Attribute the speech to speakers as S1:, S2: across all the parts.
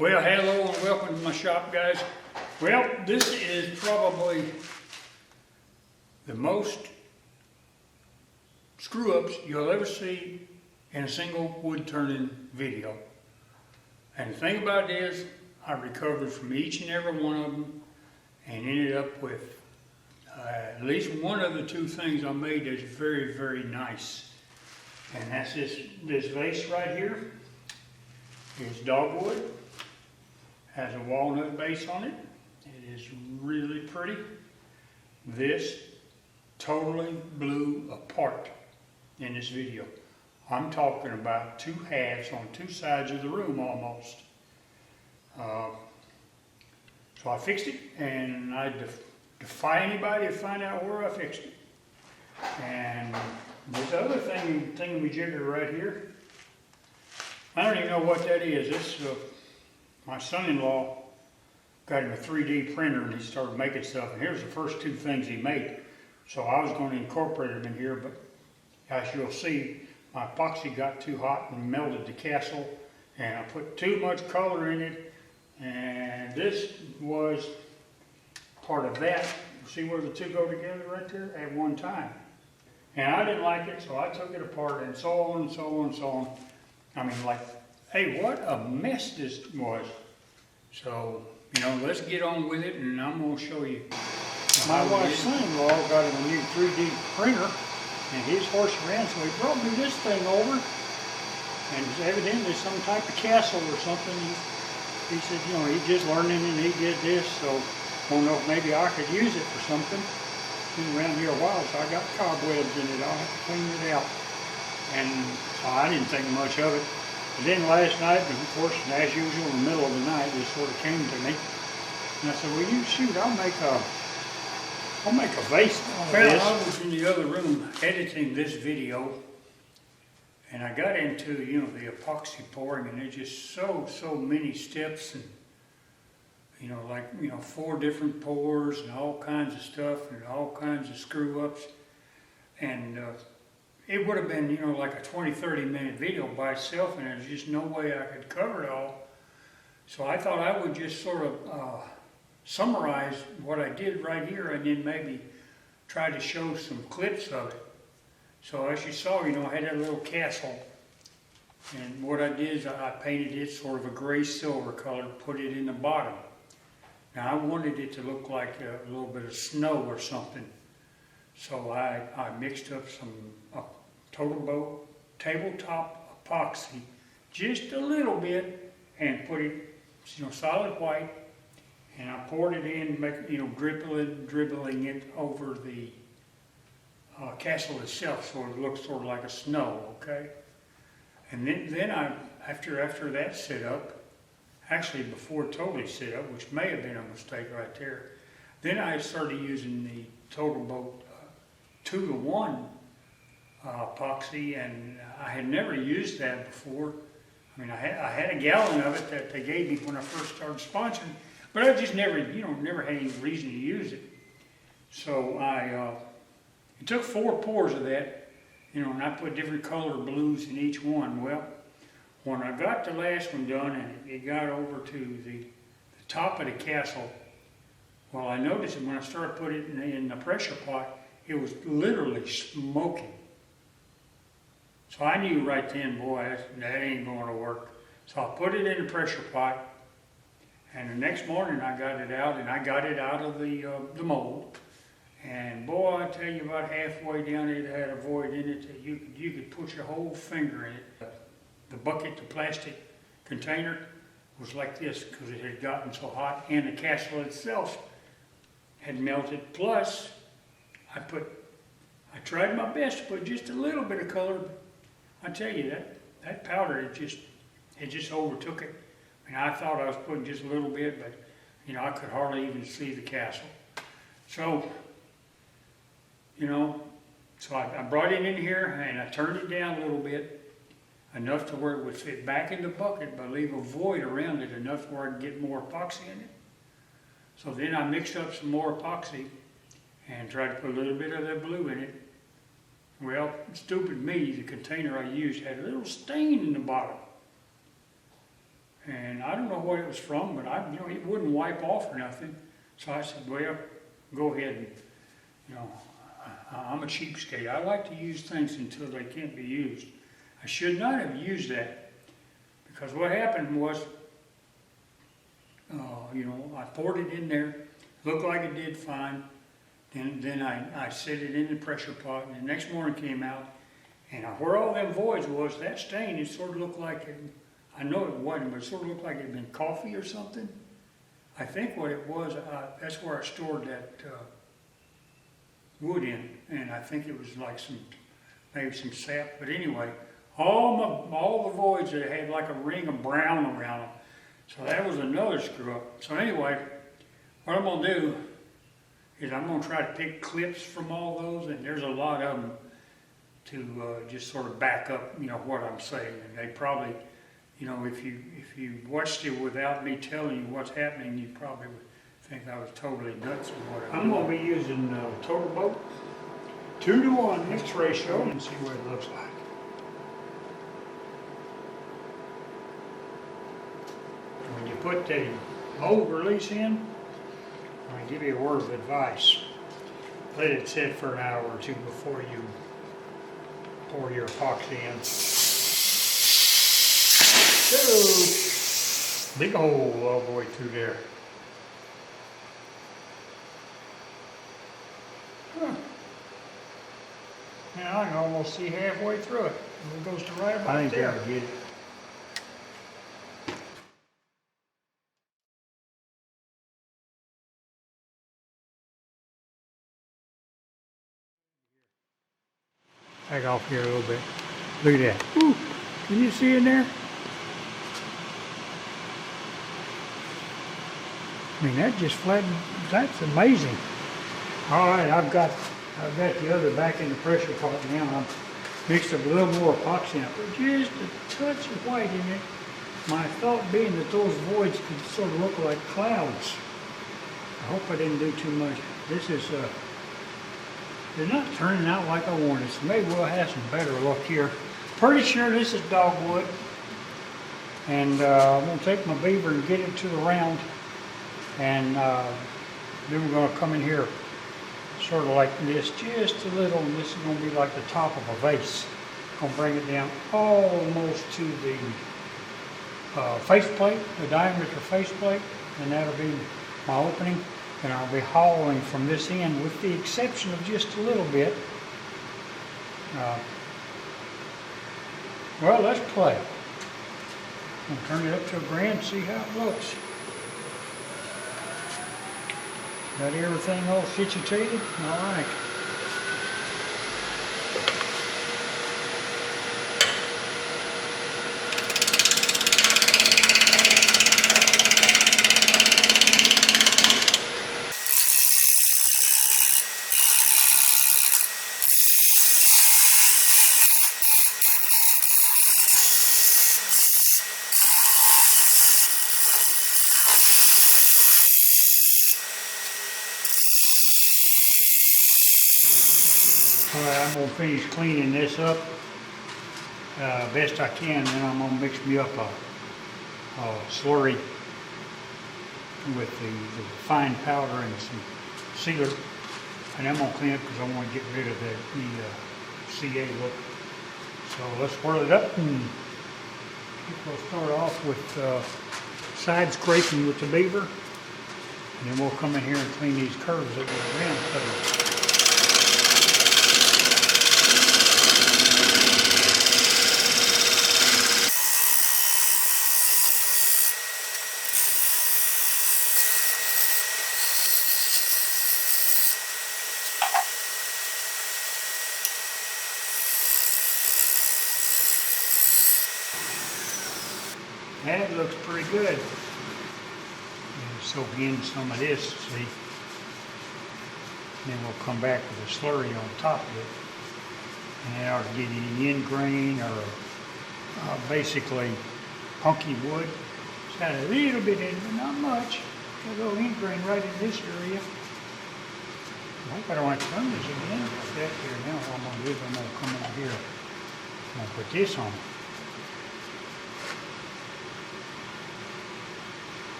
S1: Well, hello and welcome to my shop, guys. Well, this is probably the most screw-ups you'll ever see in a single wood turning video. And the thing about it is, I recovered from each and every one of them and ended up with at least one of the two things I made that's very, very nice. And that's this vase right here. It's dogwood. Has a walnut base on it. It is really pretty. This totally blew apart in this video. I'm talking about two halves on two sides of the room almost. So I fixed it, and I defy anybody to find out where I fixed it. And this other thingamajigger right here, I don't even know what that is. This my son-in-law got him a 3D printer and he started making stuff, and here's the first two things he made. So I was going to incorporate them in here, but as you'll see, my epoxy got too hot and melted the castle, and I put too much color in it, and this was part of that. See where the two go together right there at one time? And I didn't like it, so I took it apart, and so on and so on and so on. I mean, like, hey, what a mess this was. So, you know, let's get on with it, and I'm going to show you. My wife's son-in-law got him a new 3D printer, and he's horsing around, so he brought me this thing over, and it's evidently some type of castle or something. He said, you know, he's just learning and he did this, so I don't know if maybe I could use it for something. Been around here a while, so I got cobwebs in it. I'll have to clean it out. And so I didn't think much of it. But then last night, of course, as usual, in the middle of the night, it sort of came to me. And I said, well, you shoot, I'll make a vase out of this. I was in the other room editing this video, and I got into, you know, the epoxy pouring, and there's just so many steps, and, you know, like, you know, 4 different pours and all kinds of stuff and all kinds of screw-ups. And it would have been, you know, like a 20-30 minute video by itself, and there's just no way I could cover it all. So I thought I would just sort of summarize what I did right here, and then maybe try to show some clips of it. So as you saw, you know, I had that little castle, and what I did is I painted it sort of a gray silver color, put it in the bottom. Now I wanted it to look like a little bit of snow or something. So I mixed up some tabletop epoxy, just a little bit, and put it, you know, solid white, and I poured it in, you know, dribbling it over the castle itself, so it looks sort of like a snow, okay? And then I, after that set up, actually before totally set up, which may have been a mistake right there, then I started using the Total Boat 2-to-1 epoxy, and I had never used that before. I mean, I had a gallon of it that they gave me when I first started sponsoring, but I just never, you know, never had any reason to use it. So it took 4 pours of that, you know, and I put different color blues in each one. Well, when I got the last one done and it got over to the top of the castle, well, I noticed that when I started putting it in the pressure pot, it was literally smoking. So I knew right then, boy, that ain't going to work. So I put it in the pressure pot, and the next morning I got it out, and I got it out of the mold. And boy, I tell you, about halfway down it had a void in it that you could put your whole finger in it. The bucket, the plastic container, was like this because it had gotten so hot, and the castle itself had melted. Plus, I tried my best to put just a little bit of color, but I tell you, that powder, it just overtook it. I mean, I thought I was putting just a little bit, but, you know, I could hardly even see the castle. So, you know, so I brought it in here, and I turned it down a little bit, enough to where it would fit back in the bucket, but leave a void around it enough where I could get more epoxy in it. So then I mixed up some more epoxy and tried to put a little bit of that blue in it. Well, stupid me, the container I used had a little stain in the bottom. And I don't know what it was from, but it wouldn't wipe off or nothing. So I said, well, go ahead and, I'm a cheapskate. I like to use things until they can't be used. I should not have used that, because what happened was, I poured it in there, looked like it did fine. Then I set it in the pressure pot, and the next morning came out, and where all them voids was, that stain, it sort of looked like it, I know it wasn't, but it sort of looked like it had been coffee or something. I think what it was, that's where I stored that wood in, and I think it was like maybe some sap. But anyway, all the voids that had like a ring of brown around them. So that was another screw up. So anyway, what I'm gonna do is I'm gonna try to pick clips from all those, and there's a lot of them to just sort of back up, what I'm saying. And they probably, if you watched it without me telling you what's happening, you probably would think I was totally nuts or whatever. I'm going to be using Total Boat 2-to-1 mix ratio and see what it looks like. When you put the mold release in, I'm going to give you a word of advice. Let it sit for an hour or two before you pour your epoxy in. So, big hole all the way through there. Now I can almost see halfway through it. It goes to right about there. I think that'll get it. Back off here a little bit. Look at that. Ooh, can you see in there? I mean, that just flattened. That's amazing. All right, I've got the other back in the pressure pot now. I've mixed up a little more epoxy in it, but just a touch of white in it. My thought being that those voids could sort of look like clouds. I hope I didn't do too much. This is, they're not turning out like I wanted, so maybe we'll have some better luck here. Pretty sure this is dogwood. And I'm going to take my beaver and get it to the round. And then we're going to come in here sort of like this, just a little, and this is going to be like the top of a vase. Going to bring it down almost to the faceplate, the diameter faceplate, and that'll be my opening. And I'll be hollowing from this end with the exception of just a little bit. Well, let's play. I'm going to turn it up to a grand and see how it looks. Got everything all situated? All right. Alright, I'm going to finish cleaning this up best I can, then I'm going to mix me up a slurry with the fine powder and some sealer, and I'm going to clean it because I want to get rid of the CA look. So let's swirl it up, and we'll start off with side scraping with the beaver, and then we'll come in here and clean these curves that we're around cutting. That looks pretty good. And soak in some of this, see. And then we'll come back with a slurry on top of it. And that ought to get any end grain or basically punky wood. It's got a little bit in it, but not much. Got a little end grain right in this area. I hope I don't have to turn this again. That here now, what I'm going to do is I'm going to come over here. I'm going to put this on.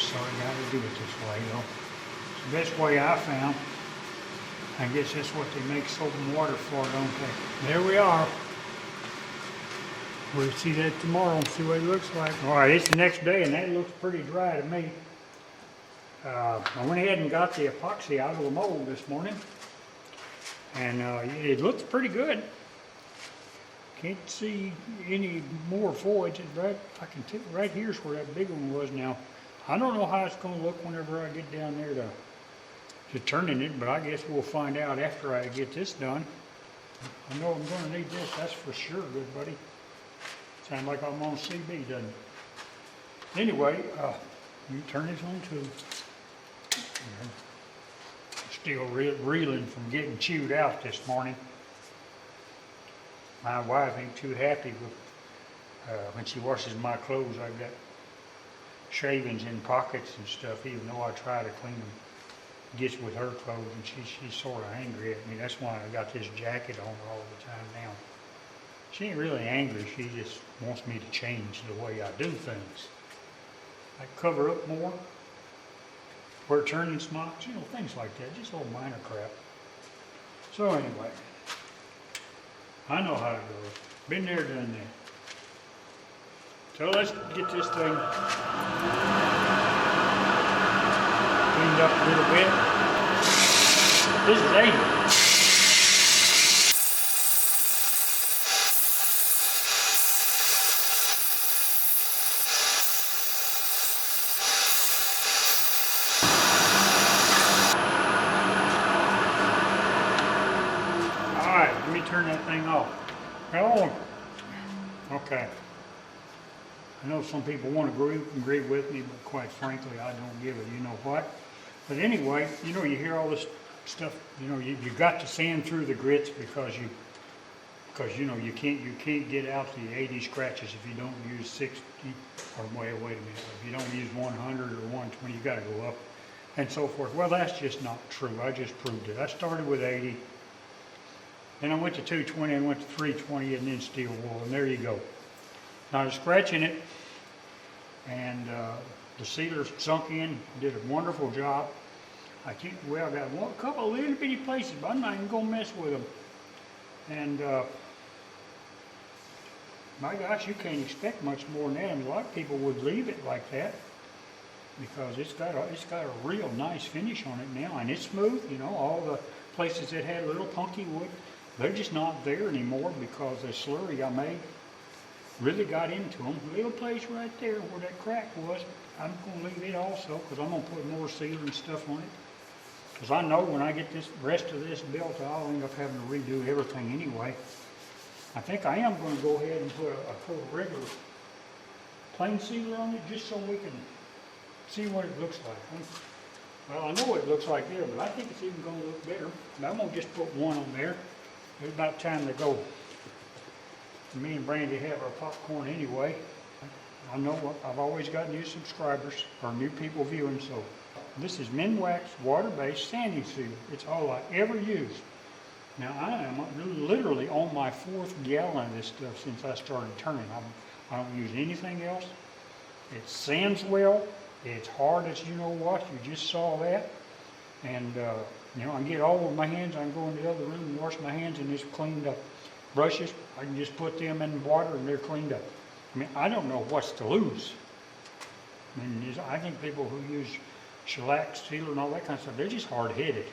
S1: so I gotta do it this way, though. It's the best way I found. I guess that's what they make soap and water for, don't they? There we are. We'll see that tomorrow and see what it looks like. All right, it's the next day, and that looks pretty dry to me. I went ahead and got the epoxy out of the mold this morning, and it looks pretty good. Can't see any more foliage. I can tell right here's where that big one was. Now, I don't know how it's going to look whenever I get down there to turning it, but I guess we'll find out after I get this done. I know I'm going to need this, that's for sure, good buddy. Sounds like I'm on CB, doesn't it? Anyway, you turn this on too. Still reeling from getting chewed out this morning. My wife ain't too happy with when she washes my clothes. I've got shavings in pockets and stuff, even though I try to clean them. Gets with her clothes, and she's sort of angry at me. That's why I got this jacket on all the time now. She ain't really angry. She just wants me to change the way I do things. I cover up more, wear turning smocks, you know, things like that. Just little minor crap. So anyway, I know how it goes. Been there, done that. So let's get this thing cleaned up a little bit. This is 80. All right, let me turn that thing off. Oh, okay. I know some people want to agree with me, but quite frankly, I don't give a you know what. But anyway, you know, you hear all this stuff. You know, you got to sand through the grits because you know you can't get out the 80 scratches if you don't use 60 or wait a minute. If you don't use 100 or 120, you got to go up and so forth. Well, that's just not true. I just proved it. I started with 80, then I went to 220, and went to 320, and then steel wool, and there you go. Now I was scratching it, and the sealer sunk in, did a wonderful job. I got a couple of little bitty places, but I'm not even going to mess with them. And my gosh, you can't expect much more than that. I mean, a lot of people would leave it like that because it's got a real nice finish on it now, and it's smooth. You know, all the places that had a little punky wood, they're just not there anymore because the slurry I made really got into them. Little place right there where that crack was, I'm going to leave it also because I'm going to put more sealer and stuff on it. Because I know when I get this rest of this built, I'll end up having to redo everything anyway. I think I am going to go ahead and put a regular plain sealer on it just so we can see what it looks like. Well, I know what it looks like there, but I think it's even going to look better. But I'm going to just put one on there. It's about time to go. Me and Brandy have our popcorn anyway. I know I've always got new subscribers or new people viewing, so this is Minwax water-based sanding sealer. It's all I ever use. Now I am literally on my 4th gallon of this stuff since I started turning. I don't use anything else. It sands well. It's hard as you know what. You just saw that. And you know, I can get all over my hands. I can go in the other room and wash my hands, and it's cleaned up. Brushes, I can just put them in water and they're cleaned up. I mean, I don't know what's to lose. I mean, I think people who use shellac, sealer, and all that kind of stuff, they're just hard-headed.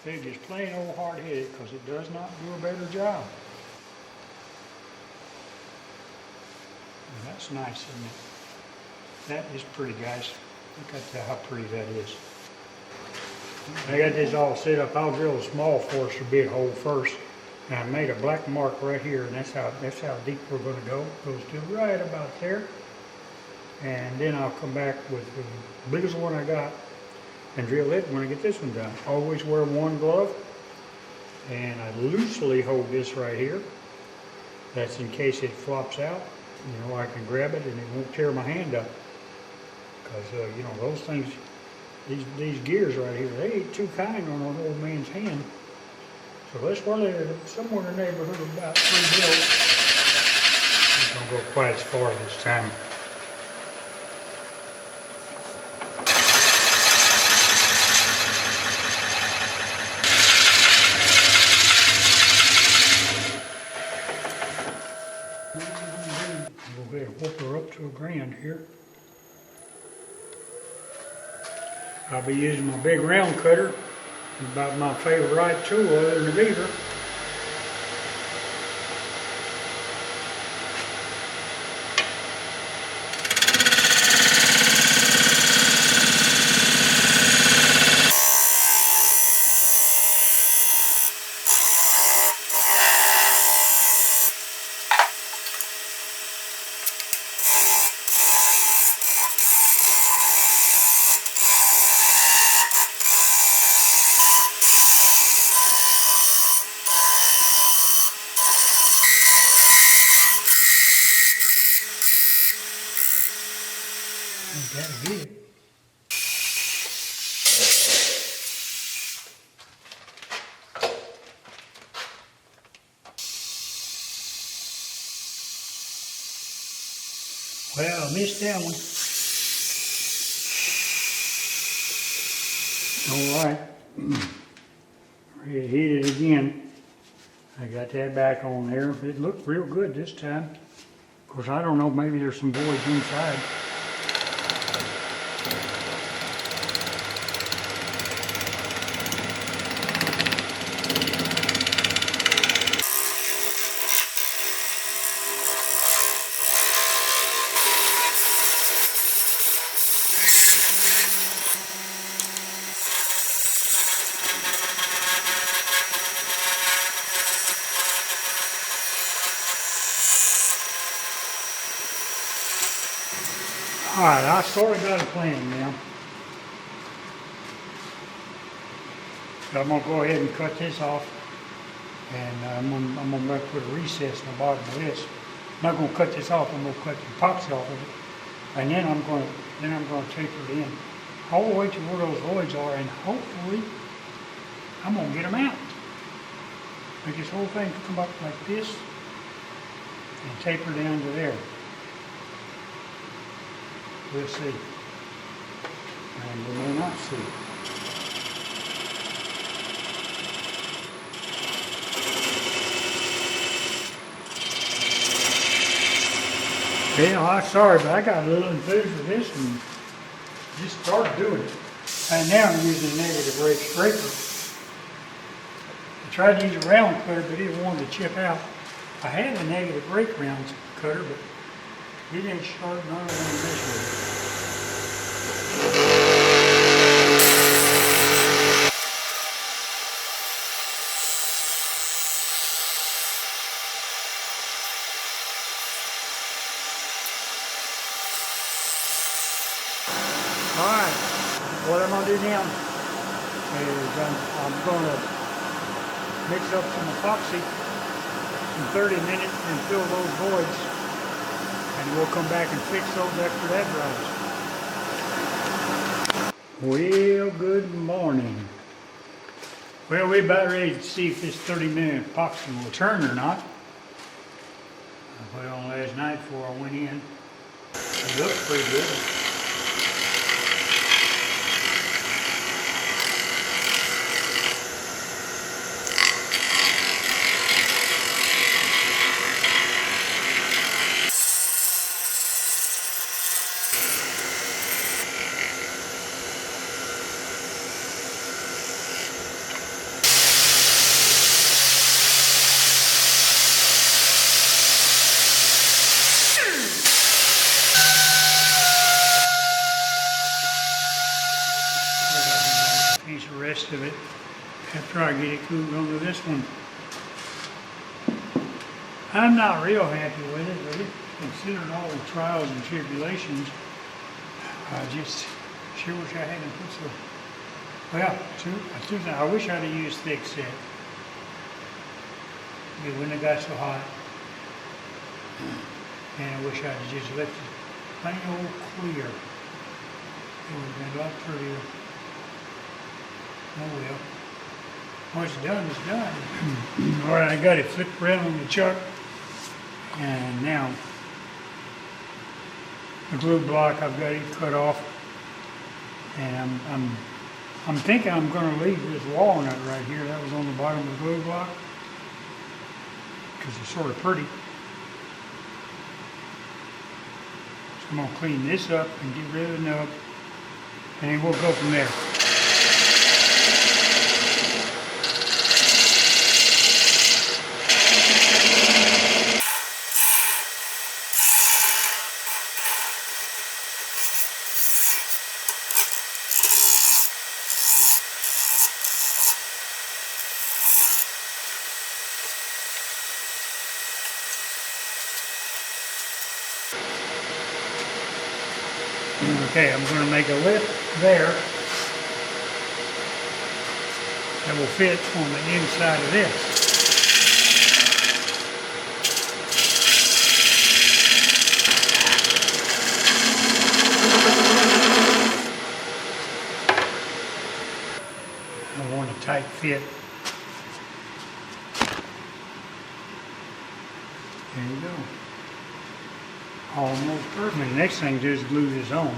S1: They're just plain old hard-headed because it does not do a better job. And that's nice, isn't it? That is pretty, guys. Look at how pretty that is. I got this all set up. I'll drill a small force or big hole first. And I made a black mark right here, and that's how deep we're going to go. It goes to right about there. And then I'll come back with the biggest one I got and drill it when I get this one done. Always wear one glove. And I loosely hold this right here. That's in case it flops out. You know, I can grab it and it won't tear my hand up. Because, you know, those things, these gears right here, they ain't too kind on an old man's hand. So let's run it somewhere in the neighborhood of about 3 hills. I'm going to go quite as far this time. hope we're up to $1,000 here. I'll be using my big round cutter, about my favorite tool other than the beaver. Gotta get it. Well, I missed that one. All right. Ready to heat it again. I got that back on there. It looked real good this time. Of course, I don't know, maybe there's some voids inside. Alright, I sort of got a plan now. So I'm going to go ahead and cut this off. And I'm going to put a recess in the bottom of this. I'm not going to cut this off, I'm going to cut the epoxy off of it. And then I'm going to taper it in all the way to where those voids are, and hopefully I'm going to get them out. Make this whole thing come up like this and taper down to there. We'll see. And we may not see. Yeah, I'm sorry, but I got a little enthused with this and just started doing it. And now I'm using a negative rate scraper. I tried to use a round cutter, but it wanted to chip out. I had a negative rake round cutter, but it ain't sharp, none of them mess with it. Alright, what I'm going to do now is I'm going to mix up some epoxy in 30 minutes and fill those voids, and we'll come back and fix those after that dries. Well, good morning. Well, we're about ready to see if this 30-minute epoxy will turn or not. I put it on last night before I went in. It looks pretty good. The rest of it after I get it cooled onto this one. I'm not real happy with it, but considering all the trials and tribulations, I just sure wish I hadn't put so. Well, I wish I'd have used thick set. It wouldn't have got so hot. And I wish I'd have just left it plain old clear. It would have been a lot prettier. Oh well. What's done is done. All right, I got it flipped around on the chuck, and now the glue block, I've got it cut off, and I'm thinking I'm going to leave this walnut right here that was on the bottom of the glue block because it's sort of pretty. I'm gonna clean this up and get rid of the nub, and then we'll go from there. Okay, I'm going to make a lip there that will fit on the inside of this. I want a tight fit. There you go. Almost perfect. The next thing to do is glue this on.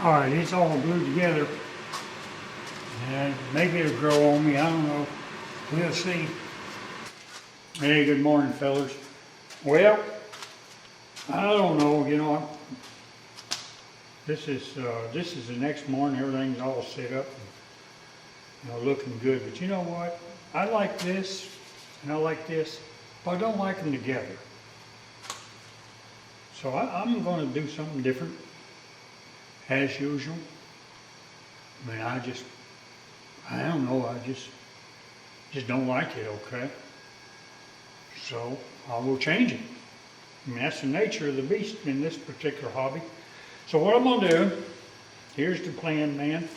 S1: Alright, it's all glued together. And maybe it'll grow on me, I don't know. We'll see. Hey, good morning, fellas. Well, I don't know, you know, this is the next morning, everything's all set up and, you know, looking good. But you know what? I like this and I like this, but I don't like them together. So I'm going to do something different, as usual. I mean, I don't know, I just don't like it, okay? So I will change it. I mean, that's the nature of the beast in this particular hobby. So what I'm going to do, here's the plan, man.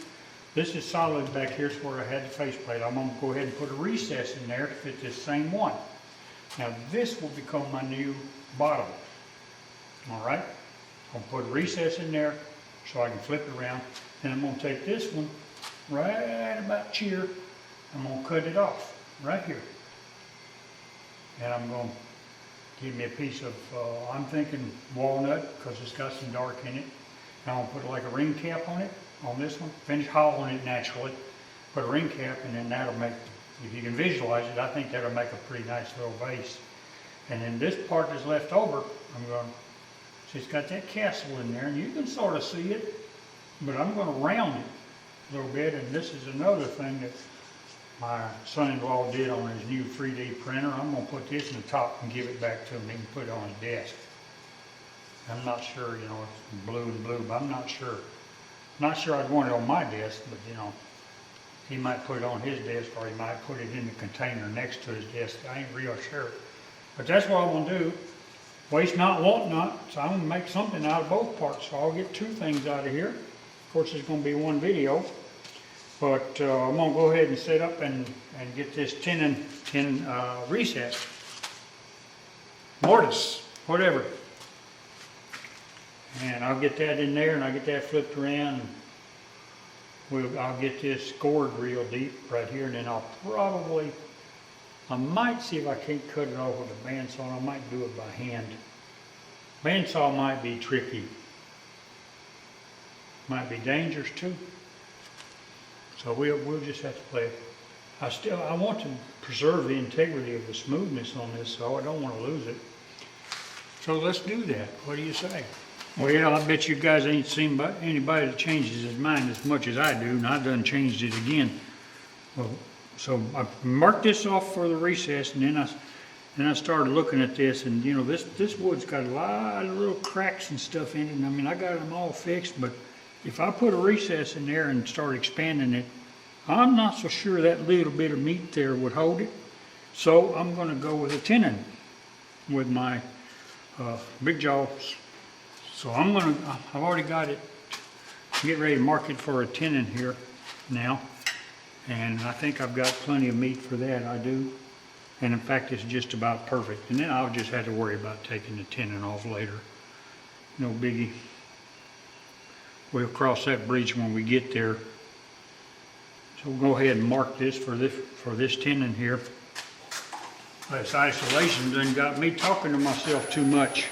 S1: This is solid back here, is where I had the faceplate. I'm going to go ahead and put a recess in there to fit this same one. Now this will become my new bottom. All right, I'll put a recess in there so I can flip it around. And I'm going to take this one right about here. I'm going to cut it off right here. And I'm going to give me a piece of, I'm thinking walnut because it's got some dark in it. And I'm going to put like a ring cap on it, on this one. Finish hollowing it naturally. Put a ring cap and then that'll make, if you can visualize it, I think that'll make a pretty nice little vase. And then this part that's left over, I'm going to, see, it's got that castle in there, and you can sort of see it, but I'm going to round it a little bit. And this is another thing that my son-in-law did on his new 3D printer. I'm going to put this in the top and give it back to him. He can put it on his desk. I'm not sure, you know, it's blue and blue, but I'm not sure. Not sure I'd want it on my desk, but you know, he might put it on his desk, or he might put it in the container next to his desk. I ain't real sure. But that's what I'm going to do. Waste not, want not, so I'm going to make something out of both parts. So I'll get two things out of here. Of course, it's going to be one video. But I'm going to go ahead and set up and get this tin recess. Mortise, whatever. And I'll get that in there and I'll get that flipped around. I'll get this scored real deep right here, and then I might see if I can't cut it off with a bandsaw. I might do it by hand. Bandsaw might be tricky. Might be dangerous too. So we'll just have to play it. I want to preserve the integrity of the smoothness on this, so I don't want to lose it. So let's do that. What do you say? Well, I bet you guys ain't seen anybody that changes his mind as much as I do, and I done changed it again. Well, so I marked this off for the recess, and then I started looking at this, and you know, this wood's got a lot of little cracks and stuff in it. And I mean, I got them all fixed, but if I put a recess in there and start expanding it, I'm not so sure that little bit of meat there would hold it. So I'm going to go with a tenon with my big jaws. So I've already got it, get ready to mark it for a tenon here now. And I think I've got plenty of meat for that, I do. And in fact, it's just about perfect. And then I'll just have to worry about taking the tenon off later. No biggie. We'll cross that bridge when we get there. So we'll go ahead and mark this for this tenon here. This isolation done got me talking to myself too much.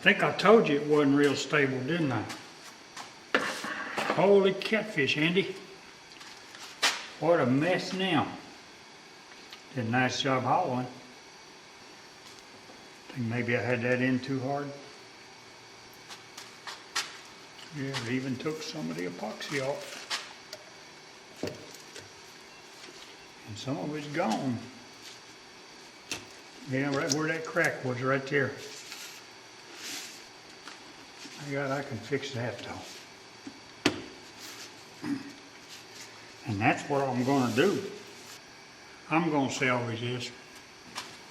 S1: think I told you it wasn't real stable, didn't I? Holy catfish, Andy. What a mess now. Did a nice job hauling. I think maybe I had that in too hard. Yeah, it even took some of the epoxy off. And some of it's gone. Yeah, right where that crack was, right there. I can fix that though. And that's what I'm gonna do. I'm gonna salvage this.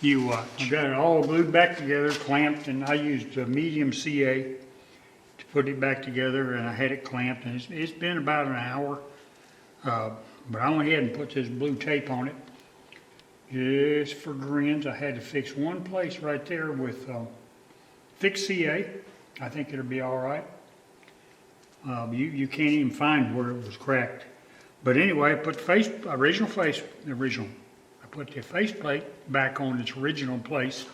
S1: You watch. I got it all glued back together, clamped, and I used a medium CA to put it back together, and I had it clamped, and it's been about an hour. But I went ahead and put this blue tape on it. Just for grins, I had to fix one place right there with fixed CA. I think it'll be all right. You can't even find where it was cracked. But anyway, I put the I put the faceplate back on its original place,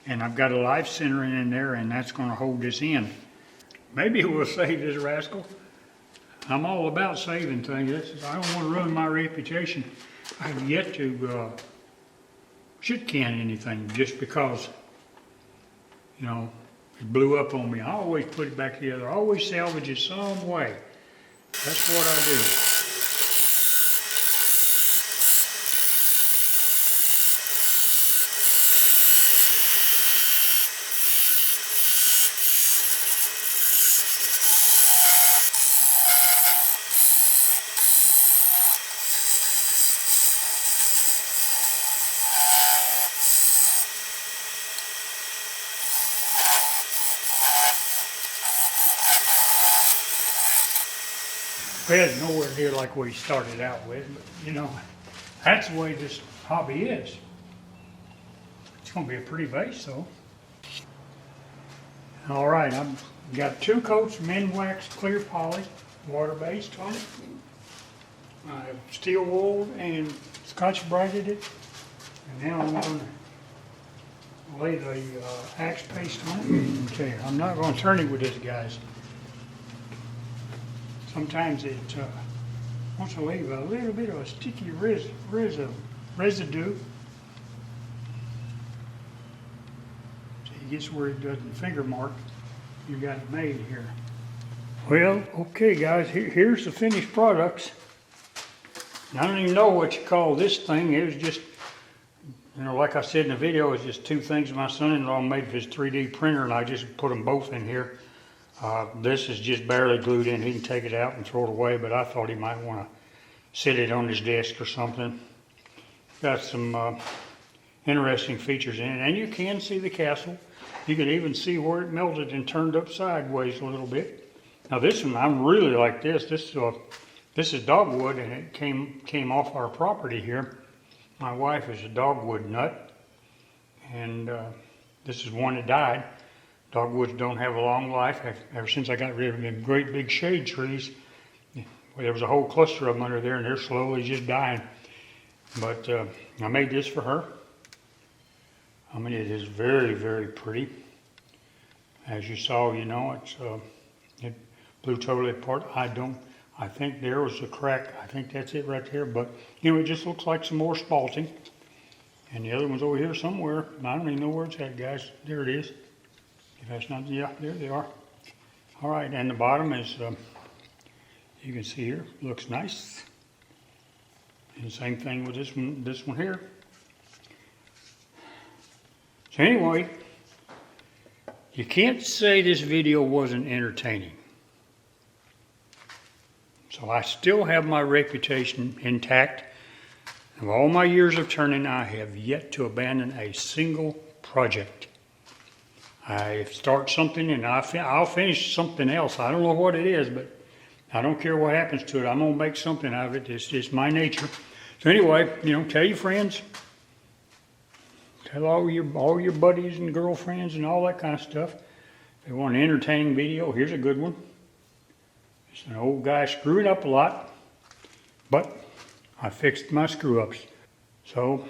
S1: and I've got a live centering in there, and that's going to hold this in. Maybe we'll save this rascal. I'm all about saving things. I don't want to ruin my reputation. I have yet to shit can anything just because, you know, it blew up on me. I always put it back together. I always salvage it some way. That's what I do. Well, it's nowhere near like we started out with, but you know, that's the way this hobby is. It's going to be a pretty vase though. All right, I've got 2 coats of Minwax clear poly, water-based on it. I've steel wooled and Scotch-Brighted it. And now I'm going to lay the axe paste on it. Okay, I'm not going to turn it with this, guys. Sometimes it wants to leave a little bit of a sticky residue. So it gets where it doesn't finger mark. You got it made here. Well, okay guys, here's the finished products. And I don't even know what you call this thing. It was just, you know, like I said in the video, it was just 2 things my son-in-law made for his 3D printer, and I just put them both in here. This is just barely glued in. He can take it out and throw it away, but I thought he might want to sit it on his desk or something. Got some interesting features in it, and you can see the castle. You can even see where it melted and turned up sideways a little bit. Now this one, I'm really like this. This is dogwood, and it came off our property here. My wife is a dogwood nut, and this is one that died. Dogwoods don't have a long life. Ever since I got rid of them great big shade trees, there was a whole cluster of them under there, and they're slowly just dying. But I made this for her. I mean, it is very, very pretty. As you saw, you know, it blew totally apart. I think there was a crack. I think that's it right there. But, you know, it just looks like some more spalting. And the other one's over here somewhere. I don't even know where it's at, guys. There it is. If that's not, yeah, there they are. All right, and the bottom is, you can see here, looks nice. And same thing with this one here. So anyway, you can't say this video wasn't entertaining. So I still have my reputation intact. Of all my years of turning, I have yet to abandon a single project. I start something and I'll finish something else. I don't know what it is, but I don't care what happens to it. I'm going to make something out of it. It's just my nature. So anyway, you know, tell your friends. Tell all your buddies and girlfriends and all that kind of stuff. If they want an entertaining video, here's a good one. It's an old guy screwing up a lot, but I fixed my screw-ups. So,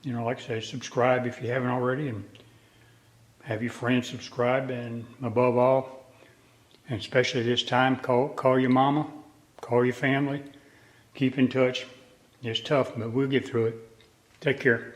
S1: you know, like I say, subscribe if you haven't already, and Have your friends subscribe, and above all, and especially this time, call your mama, call your family, keep in touch. It's tough, but we'll get through it. Take care.